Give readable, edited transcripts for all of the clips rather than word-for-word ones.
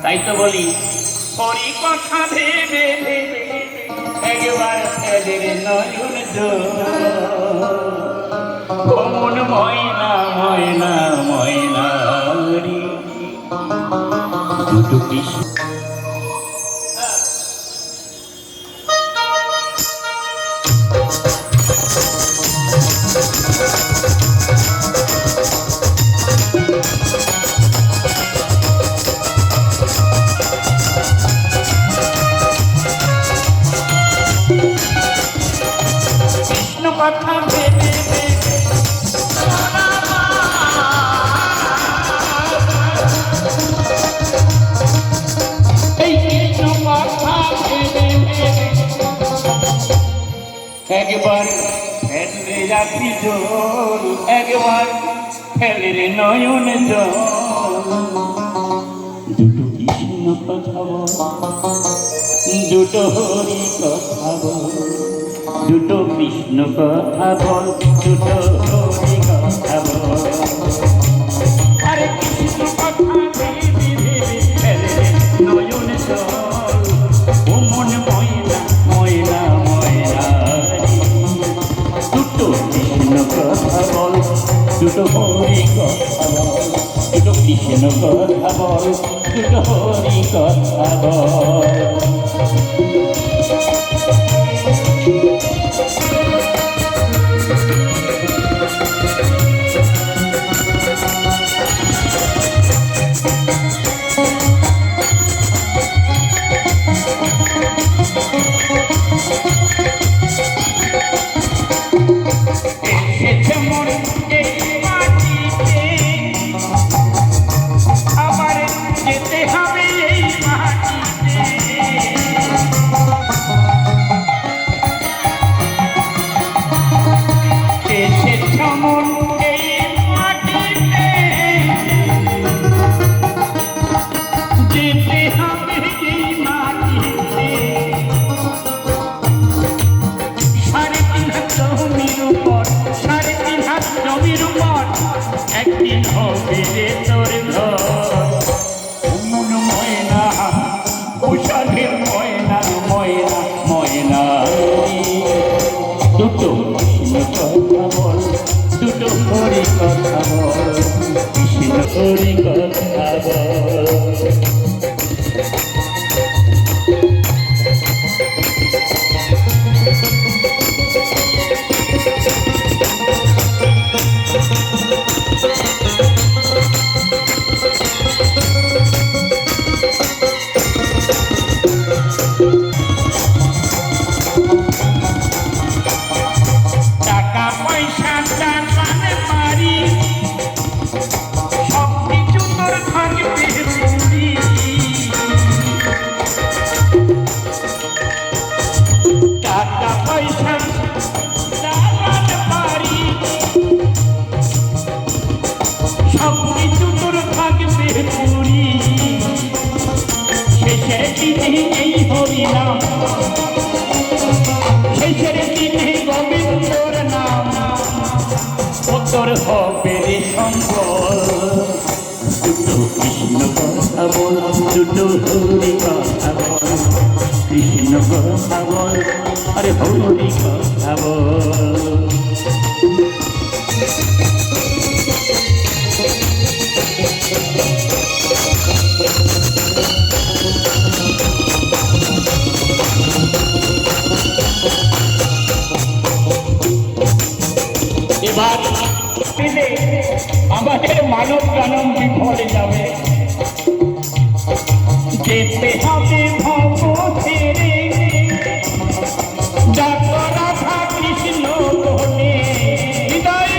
তাই তো বলি করি কথা ভেবে একবার ফেলের নয়ন মন ময়না ময়না ময়না দুটো কৃষ্ণ কথা ভেবে এই কৃষ্ণ কথা ভেবে একবার ফেলে রাখি জল একবার ফেলে রে নয়ন জল দুটো কৃষ্ণ কথা বল দুটো হরি কথা বল দুটো কৃষ্ণ কথা বল দুটো হরি কথা বল আরে কৃষ্ণ কথা ভেবে ভেবে ফেলে নয়ন জল ও মন ময়না ময়না ময়না দুটো কৃষ্ণ কথা বল দুটো হরি কথা বল দুটো কৃষ্ণ কথা বল দুটো হরি কথা বল একদিন হবে রে তোর ঘর মন ময়না উষাদের ময়না ময়না ময়না দুটো কৃষ্ণ কথা বল দুটো হরি কথা বল কৃষ্ণ হরি কথা বল এই হরিনাম শেষের দিনে গোবিন্দর নাম তোর হবে রে সম্বল দুটো কৃষ্ণ কথা বল দুটো হরি কথা বল কৃষ্ণ কথা বল আরে হরি কথা বল এবার আমাদের মানব জনম বিফলে যাবে যেতে হবে ভব ছেড়ে রাধা কৃষ্ণ বলে হৃদয়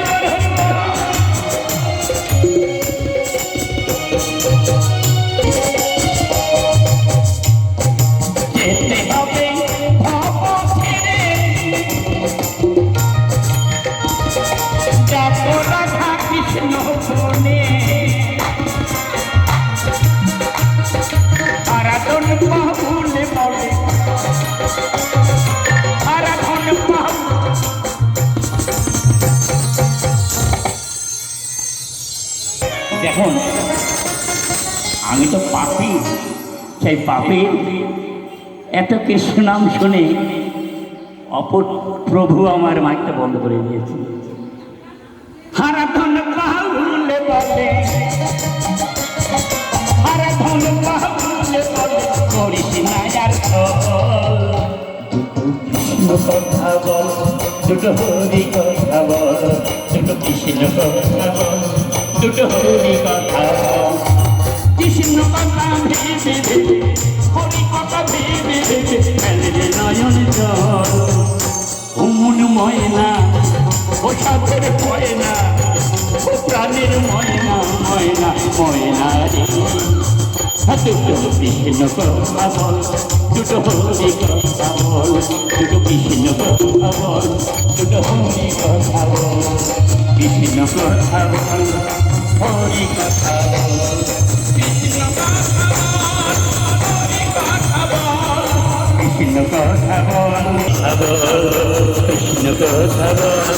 যেতে হবে ভব ছেড়ে রাধা কৃষ্ণ বলে আরাধন বাহুলে বলে আরাধন বাহু দেখুন আমি তো পাপি, সেই পাপির এত কৃষ্ণ নাম শুনে অপর প্রভু আমার মাইকটা বন্ধ করে দিয়েছে। হারাধন বাহুলে বলে, হারাধন বাহুলে বলে, করিস না আর দুটো কথা বল, দুটো হরি কথা বল, দুটো কৃষ্ণ কথা বল, দুটো হরি কথা বল। কৃষ্ণ কথা ভেবে ভেবে, হরি কথা ভেবে ভেবে, ফেলে নয়ন জল। ও মন ময়না, ও সাগর ময়না, ও প্রাণের ময়না, ময়না ময়না রে। দুটো কৃষ্ণ কথা বল, দুটো হরি কথা বল, দুটো কৃষ্ণ কথা বল, দুটো হরি কথা বল। কৃষ্ণ কথা বল, হরি কথা বল, কৃষ্ণ কথা বল, হরি কথা বল, কৃষ্ণ কথা বল, কৃষ্ণ কথা বল,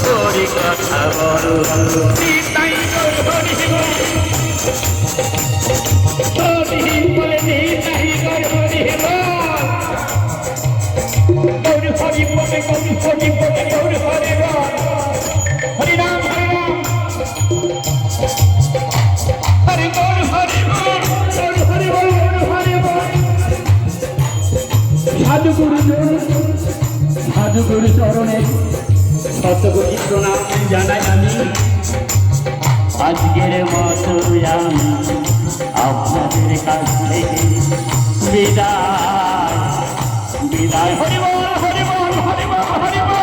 হরি কথা বল। নিতাই গৌর হরি বল, হরি বলে নিতাই গৌর হরি বল। গৌর হরি বলে, গৌর হরি বলে, গৌর হরি বল। হরি রাম হরি রাম, হরি গৌর হরি বল, গৌর হরি বল, গৌর হরি বল। সাধু গুরুজন, সাধু গুরু চরণে শতকোটি প্রণাম জানাই আমি। আজকের মতো আমি আপনাদের কাছ থেকে বিদায়, বিদায়। হরি বল, হরি বল, হরি বল, হরি বল।